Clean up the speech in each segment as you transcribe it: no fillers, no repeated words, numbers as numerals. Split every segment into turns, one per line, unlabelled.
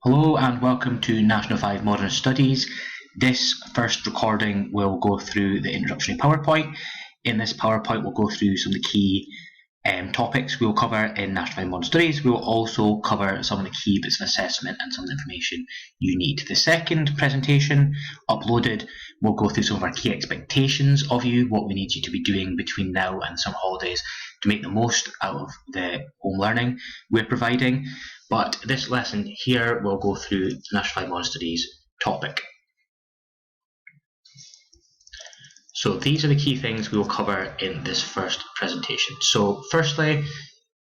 Hello and welcome to National 5 Modern Studies. This first recording will go through the introductory PowerPoint. In this PowerPoint we'll go through some of the key topics we'll cover in National 5 Modern Studies. We will also cover some of the key bits of assessment and some of the information you need. The second presentation uploaded will go through some of our key expectations of you, what we need you to be doing between now and summer holidays to make the most out of the home learning we're providing. But this lesson here will go through the National 5 Modern Studies topic. So these are the key things we will cover in this first presentation. So firstly,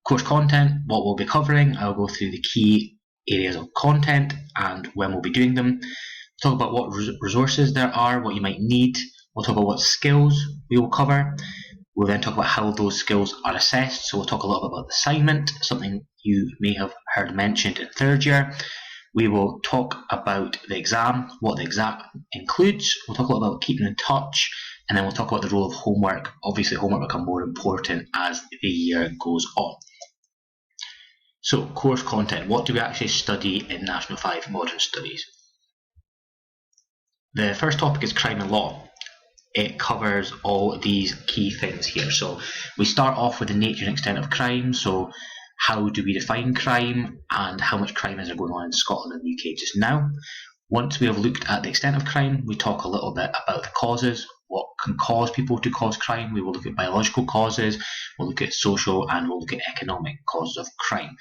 course content, what we'll be covering. I'll go through the key areas of content and when we'll be doing them. We'll talk about what resources there are, what you might need. We'll talk about what skills we will cover. We'll then talk about how those skills are assessed. So we'll talk a little bit about the assignment, something you may have heard mentioned in third year. We will talk about the exam, what the exam includes. We'll talk a little about keeping in touch, and then we'll talk about the role of homework. Obviously, homework will become more important as the year goes on. So, course content. What do we actually study in National 5 Modern Studies? The first topic is crime and law. It covers all these key things here. So we start off with the nature and extent of crime. So how do we define crime and how much crime is there going on in Scotland and the UK just now? Once we have looked at the extent of crime, we talk a little bit about the causes, what can cause people to cause crime. We will look at biological causes, we'll look at social, and we'll look at economic causes of crime.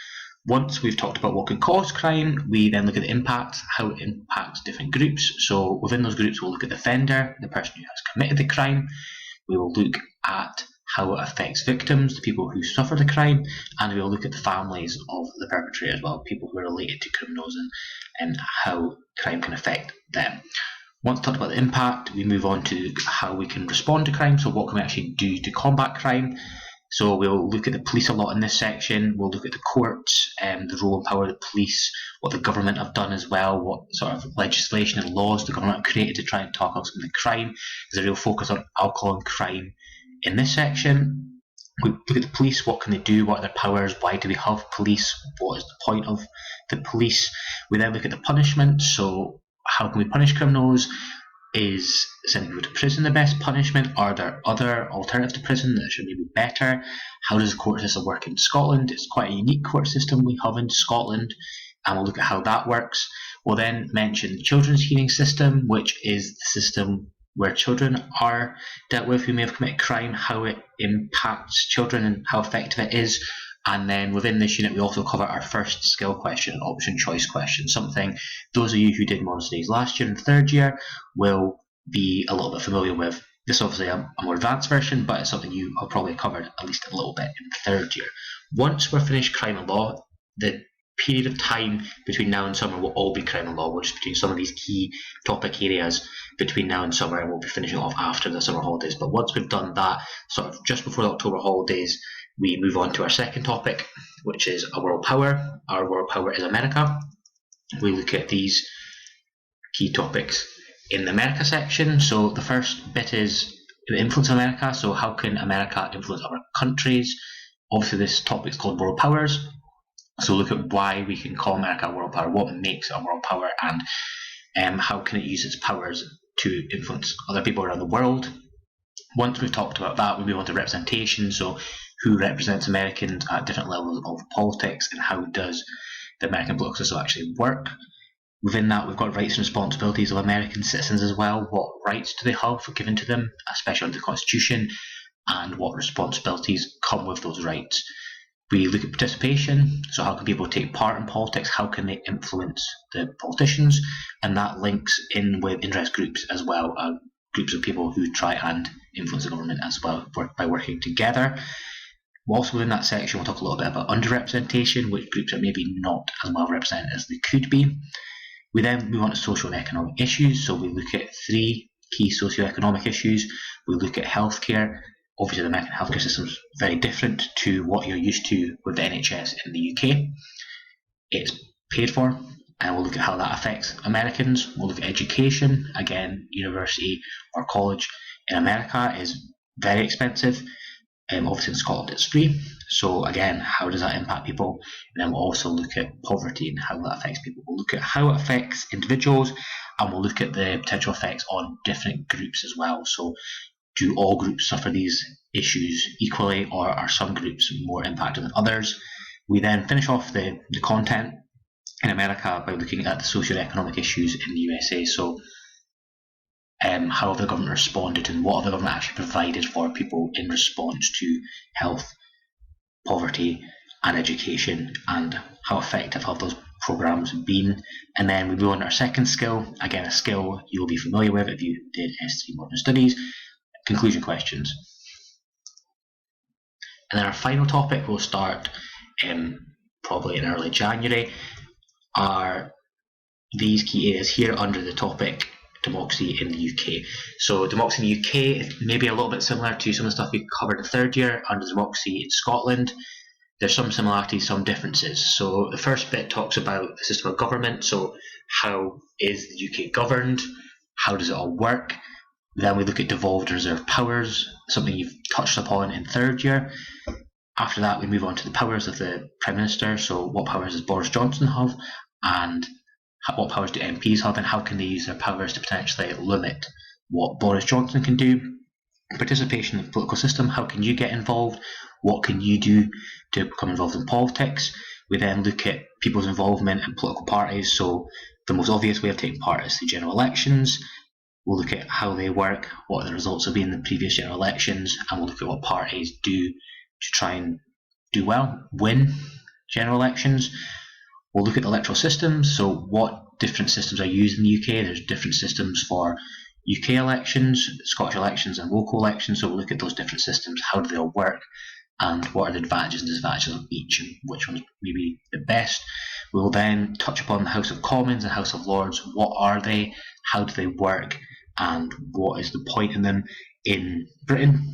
Once we've talked about what can cause crime, we then look at the impact, how it impacts different groups. So within those groups, we'll look at the offender, the person who has committed the crime. We will look at how it affects victims, the people who suffer the crime, and we will look at the families of the perpetrator as well, people who are related to criminals and how crime can affect them. Once talked about the impact, we move on to how we can respond to crime. So what can we actually do to combat crime? So we'll look at the police a lot in this section. We'll look at the courts, the role and power of the police, what the government have done as well, what sort of legislation and laws the government have created to try and tackle some of the crime. There's a real focus on alcohol and crime in this section. We look at the police, what can they do, what are their powers, why do we have police, what is the point of the police. We then look at the punishment, so how can we punish criminals? Is sending people to prison the best punishment? Are there other alternatives to prison that should maybe be better? How does the court system work in Scotland? It's quite a unique court system we have in Scotland, and we'll look at how that works. We'll then mention the children's hearing system, which is the system where children are dealt with who may have committed crime, how it impacts children and how effective it is. And then within this unit, we also cover our first skill question, option choice question, something those of you who did modern studies last year and third year will be a little bit familiar with. This is obviously a more advanced version, but it's something you have probably covered at least a little bit in third year. Once we're finished crime and law, the period of time between now and summer will all be crime and law. We're just doing some of these key topic areas between now and summer, and we'll be finishing off after the summer holidays. But once we've done that, sort of just before the October holidays, we move on to our second topic, which is a world power. Our world power is America. We look at these key topics in the America section. So the first bit is the influence of America. So how can America influence other countries? Obviously this topic is called world powers. So look at why we can call America a world power, what makes it a world power, and how can it use its powers to influence other people around the world. Once we've talked about that, we move on to representation. So who represents Americans at different levels of politics, and how does the American political system actually work. Within that, we've got rights and responsibilities of American citizens as well. What rights do they have given to them, especially under the Constitution, and what responsibilities come with those rights. We look at participation, so how can people take part in politics, how can they influence the politicians, and that links in with interest groups as well, groups of people who try and influence the government as well by working together. Also within that section, we'll talk a little bit about underrepresentation, which groups are maybe not as well represented as they could be. We then move on to social and economic issues, so we look at three key socio-economic issues. We look at healthcare. Obviously the American healthcare system is very different to what you're used to with the NHS in the UK. It's paid for, and we'll look at how that affects Americans. We'll look at education. Again, university or college in America is very expensive. Obviously in Scotland it's free, so again, how does that impact people? And then we'll also look at poverty and how that affects people. We'll look at how it affects individuals, and we'll look at the potential effects on different groups as well. So do all groups suffer these issues equally, or are some groups more impacted than others? We then finish off the content in America by looking at the socio-economic issues in the USA. So how have the government responded, and what have the government actually provided for people in response to health, poverty and education, and how effective have those programs been? And then we move on to our second skill, again a skill you'll be familiar with if you did S3 Modern Studies, conclusion questions. And then our final topic will start probably in early January, are these key areas here under the topic democracy in the UK. So democracy in the UK is maybe a little bit similar to some of the stuff we covered in third year under democracy in Scotland. There's some similarities, some differences. So the first bit talks about the system of government. So how is the UK governed? How does it all work? Then we look at devolved and reserved powers, something you've touched upon in third year. After that, we move on to the powers of the Prime Minister. So what powers does Boris Johnson have, and what powers do MPs have, and how can they use their powers to potentially limit what Boris Johnson can do? Participation in the political system, how can you get involved? What can you do to become involved in politics? We then look at people's involvement in political parties. So the most obvious way of taking part is the general elections. We'll look at how they work, what the results have been in the previous general elections, and we'll look at what parties do to try and do well, win general elections. We'll look at the electoral systems, so what different systems are used in the UK. There's different systems for UK elections, Scottish elections and local elections, so we'll look at those different systems, how do they all work, and what are the advantages and disadvantages of each, and which one's maybe the best. We'll then touch upon the House of Commons and House of Lords. What are they, how do they work, and what is the point in them in Britain?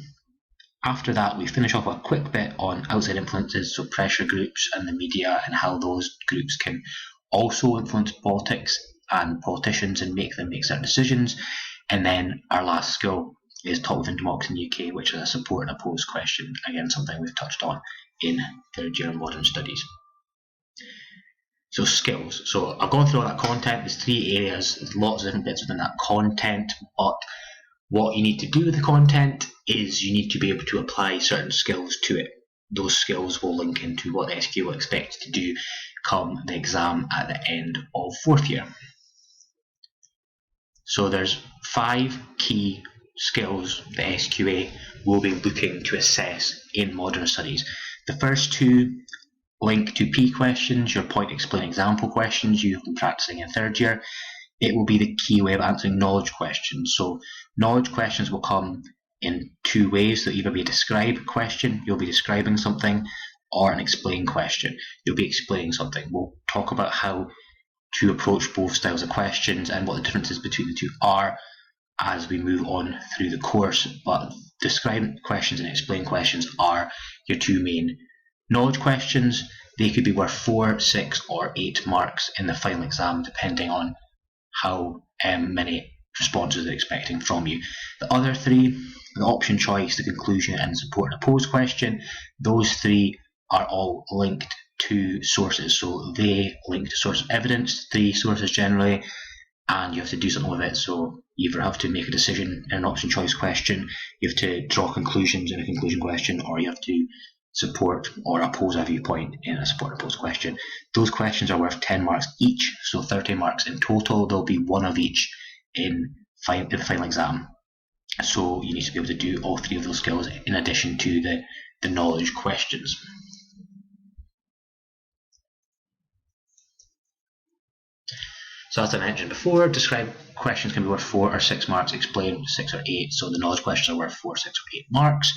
After that, we finish off a quick bit on outside influences, so pressure groups and the media, and how those groups can also influence politics and politicians and make them make certain decisions. And then our last skill is taught within democracy in the UK, which is a support and oppose question, again something we've touched on in third year modern studies. So skills. So I've gone through all that content. There's three areas, there's lots of different bits within that content, but what you need to do with the content is you need to be able to apply certain skills to it. Those skills will link into what the SQA will expect you to do come the exam at the end of fourth year. So there's 5 key skills the SQA will be looking to assess in modern studies. The first 2 link to P questions, your point explain example questions you've been practicing in third year. It will be the key way of answering knowledge questions. So knowledge questions will come in 2 ways. They'll either be a describe question, you'll be describing something, or an explain question, you'll be explaining something. We'll talk about how to approach both styles of questions and what the differences between the 2 are as we move on through the course, but describe questions and explain questions are your 2 main knowledge questions. They could be worth 4, 6 or 8 marks in the final exam depending on how many responses they're expecting from you. The other 3, the option choice, the conclusion and support and oppose question, those 3 are all linked to sources. So they link to source of evidence, 3 sources generally, and you have to do something with it. So you either have to make a decision in an option choice question, you have to draw conclusions in a conclusion question, or you have to support or oppose a viewpoint in a support or oppose question. Those questions are worth 10 marks each, so 30 marks in total. There'll be 1 of each in the final exam. So you need to be able to do all 3 of those skills in addition to the knowledge questions. So as I mentioned before, describe questions can be worth 4 or 6 marks, explain 6 or 8, so the knowledge questions are worth 4, 6 or 8 marks.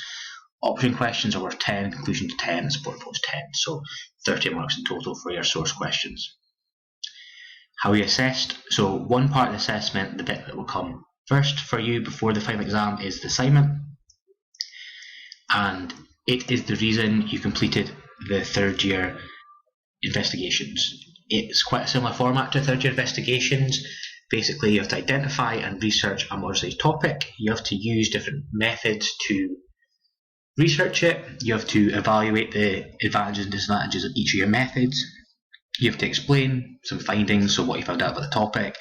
Option questions are worth 10, conclusion to 10, and support post 10, so 30 marks in total for your source questions. How are you assessed? So one part of the assessment, the bit that will come first for you before the final exam, is the assignment, and it is the reason you completed the third year investigations. It's quite a similar format to third year investigations. Basically, you have to identify and research a modern studies topic. You have to use different methods to research it, you have to evaluate the advantages and disadvantages of each of your methods, you have to explain some findings, so what you found out about the topic,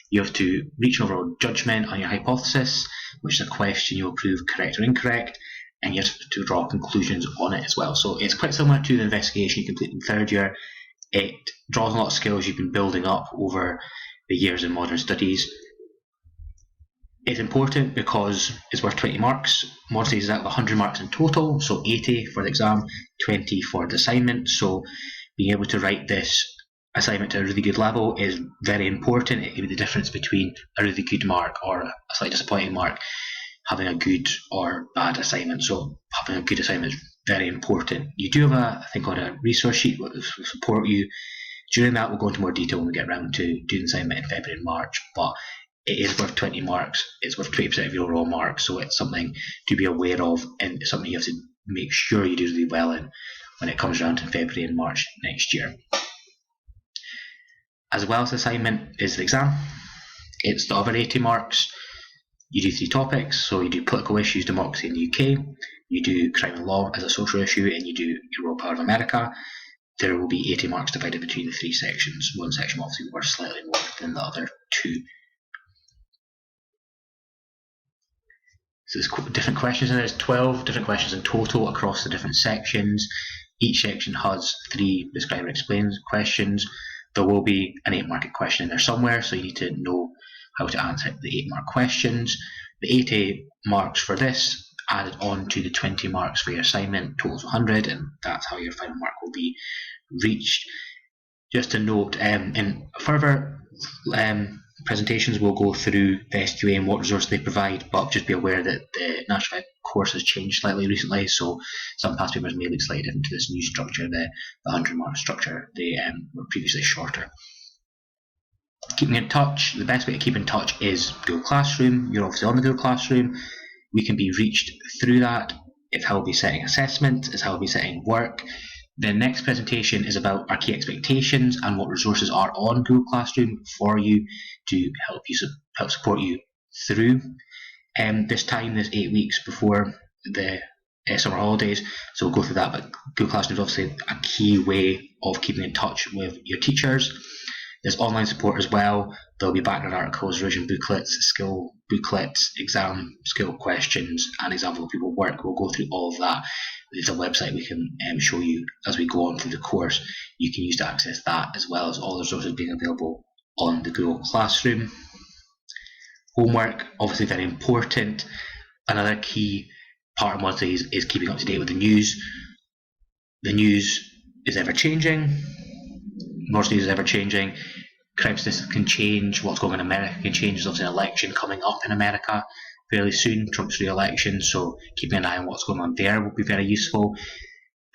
you have to reach an overall judgment on your hypothesis, which is a question you'll prove correct or incorrect, and you have to draw conclusions on it as well. So it's quite similar to the investigation you complete in third year. It draws a lot of skills you've been building up over the years in modern studies. It's important because it's worth 20 marks. Modern studies is out of 100 marks in total, so 80 for the exam, 20 for the assignment. So being able to write this assignment to a really good level is very important. It can be the difference between a really good mark or a slightly disappointing mark, having a good or bad assignment. So having a good assignment is very important. You do have a thing called a resource sheet that will support you. During that, we'll go into more detail when we get around to doing the assignment in February and March, but it is worth 20 marks. It's worth 20% of your overall marks, so it's something to be aware of, and it's something you have to make sure you do really well in when it comes around in February and March next year. As well as the assignment is the exam. It's the other 80 marks. You do 3 topics, so you do political issues, democracy in the UK, you do crime and law as a social issue, and you do your world power of America. There will be 80 marks divided between the 3 sections. One section will obviously be worth slightly more than the other 2. So there's different questions, and there's 12 different questions in total across the different sections. Each section has 3 describe or explain questions. There will be an 8-mark question in there somewhere, so you need to know how to answer the 8-mark questions. The 80 marks for this added on to the 20 marks for your assignment totals 100, and that's how your final mark will be reached. Just a note, in further presentations we'll go through the SQA and what resources they provide, but just be aware that the National course has changed slightly recently, so some past papers may look slightly different to this new structure, the 100 mark structure. They were previously shorter. Keeping in touch, the best way to keep in touch is Google Classroom. You're obviously on the Google Classroom. We can be reached through that. It's how we'll be setting assessment, it's how we'll be setting work. The next presentation is about our key expectations and what resources are on Google Classroom for you to help support you through this time, this 8 weeks before the summer holidays. So we'll go through that, but Google Classroom is obviously a key way of keeping in touch with your teachers. There's online support as well. There'll be background articles, revision booklets, skill booklets, exam skill questions, and example of people work. We'll go through all of that. There's a website we can show you as we go on through the course. You can use to access that, as well as all the resources being available on the Google Classroom. Homework, obviously very important. Another key part of modern studies is keeping up to date with the news. The news is ever changing. Modern studies is ever changing. Crime statistics can change. What's going on in America can change. There's obviously an election coming up in America fairly soon, Trump's re-election, so keeping an eye on what's going on there will be very useful.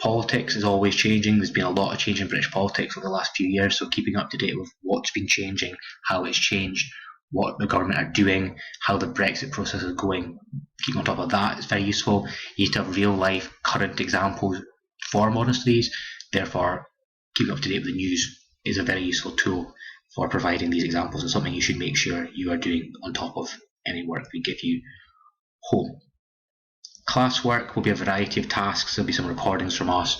Politics is always changing. There's been a lot of change in British politics over the last few years, so keeping up to date with what's been changing, how it's changed, what the government are doing, how the Brexit process is going, keeping on top of that is very useful. You need to have real life current examples for modern studies, therefore keeping up to date with the news is a very useful tool for providing these examples, and something you should make sure you are doing on top of any work we give you home. Classwork will be a variety of tasks. There'll be some recordings from us,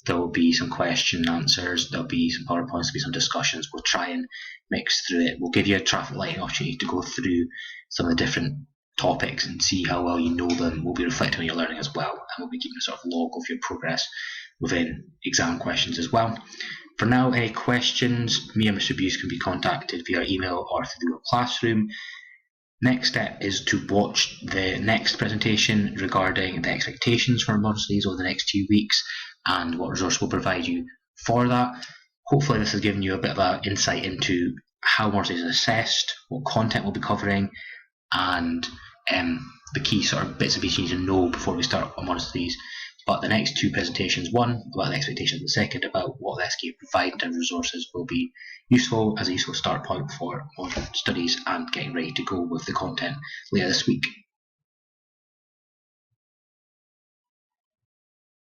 there will be some question and answers, there'll be some PowerPoints, there'll be some discussions. We'll try and mix through it. We'll give you a traffic lighting opportunity to go through some of the different topics and see how well you know them. We'll be reflecting on your learning as well, and we'll be keeping a sort of log of your progress within exam questions as well. For now, any questions, me and Mr. Buse can be contacted via email or through Google Classroom. Next step is to watch the next presentation regarding the expectations for modern studies over the next 2 weeks and what resource will provide you for that. Hopefully this has given you a bit of an insight into how modern studies is assessed, what content we'll be covering, and the key sort of bits and pieces you need to know before we start on modern studies. But the next 2 presentations, one about the expectations and the second about what the SQA provide in terms of resources, will be useful as a useful start point for modern studies and getting ready to go with the content later this week.